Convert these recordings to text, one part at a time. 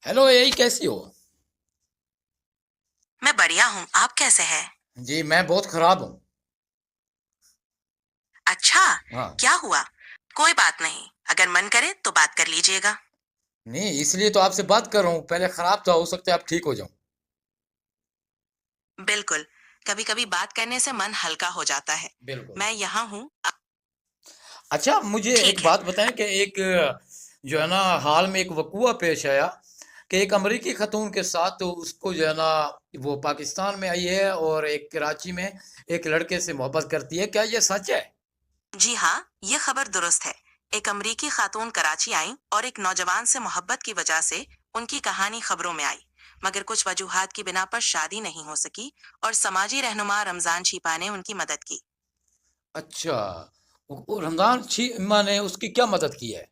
Hello यही कैसी हो? मैं बढ़िया हूँ। आप कैसे हैं? जी मैं बहुत खराब हूँ। अच्छा। हाँ। क्या हुआ? कोई बात नहीं, अगर मन करे तो बात कर लीजिएगा। नहीं इसलिए तो आपसे बात कर रहा हूँ, पहले खराब था, हो सकता है आप ठीक हो जाओ। बिल्कुल। कभी कभी बात करने से मन हल्का हो जाता है। बिल्कुल। मैं यहाँ हूँ। अच्छा मुझे एक ठीक है। बात बताएं कि एक जो है ना हाल में एक वकूआ पेश आया कि एक अमेरिकी खतून के साथ तो उसको जो है ना वो पाकिस्तान में आई है और एक कराची में एक लड़के से मोहब्बत करती है, क्या ये सच है? जी हाँ, ये खबर दुरुस्त है। एक अमरीकी खातून कराची आई और एक नौजवान से मोहब्बत की वजह से उनकी कहानी खबरों में आई। मगर कुछ वजूहात की बिना पर शादी नहीं हो सकी और समाजी रहनुमा रमजान छीपा ने उनकी मदद की। अच्छा, वो रमजान छीमा ने उसकी क्या मदद की है?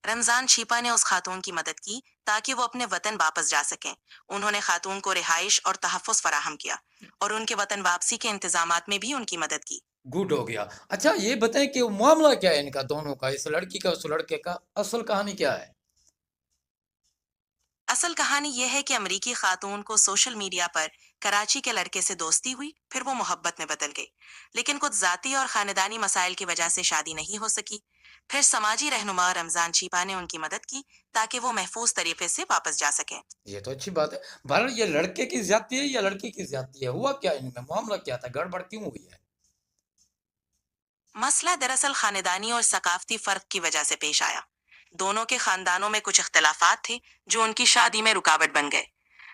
रमजान छीपा ने उस खातून की मदद की ताकि वो अपने वतन वापस जा सकें। उन्होंने खातून को रिहाइश और तहफ़्फ़ुज़ फराहम किया और उनके वतन वापसी के इंतजामात में भी उनकी मदद की। गुड हो गया। अच्छा ये बताएं कि वो मामला क्या है इनका दोनों का, इस लड़की का उस लड़के का, असल कहानी क्या है? असल कहानी यह है कि अमरीकी खातून को सोशल मीडिया पर कराची के लड़के से दोस्ती हुई, फिर वो मोहब्बत में बदल गई। लेकिन कुछ जाती और खानदानी मसाइल की वजह से शादी नहीं हो सकी। फिर समाजी रहनुमा रमजान छीपा ने उनकी मदद की ताकि वो महफूज तरीके से वापस जा सकें। ये तो अच्छी बात है। बहरहाल ये लड़के की ज्यादती है या लड़की की ज्यादती है, हुआ क्या इनमें, मामला क्या था, गड़बड़ क्यों हुई है? मसला दरअसल खानदानी और सकाफती फर्क की वजह से पेश आया। दोनों के खानदानों में कुछ इख्तलाफात थे जो उनकी शादी में रुकावट बन गए।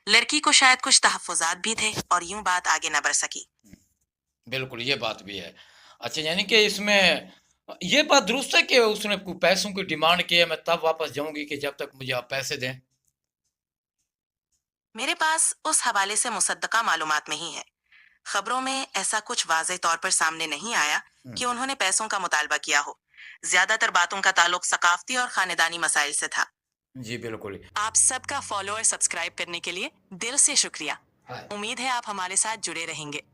लड़की को शायद कुछ तहफ्फुजात भी थे और यूं बात आगे न बढ़ सकी। बिल्कुल ये बात भी है। अच्छा यानी कि इसमें ये बात दुरुस्त है कि उसने पैसों की डिमांड की है, मैं तब वापस जाऊंगी कि जब तक मुझे आप पैसे दें। मेरे पास उस हवाले से मुसद्दका मालूमात नहीं है। खबरों में ऐसा कुछ वाज़ेह तौर पर सामने नहीं आया हम्म, कि उन्होंने पैसों का मुतालबा किया हो। ज्यादातर बातों का ताल्लुक सकाफती और खानदानी मसाइल से था। जी बिल्कुल। आप सबका फॉलो और सब्सक्राइब करने के लिए दिल से शुक्रिया। हाँ। उम्मीद है आप हमारे साथ जुड़े रहेंगे।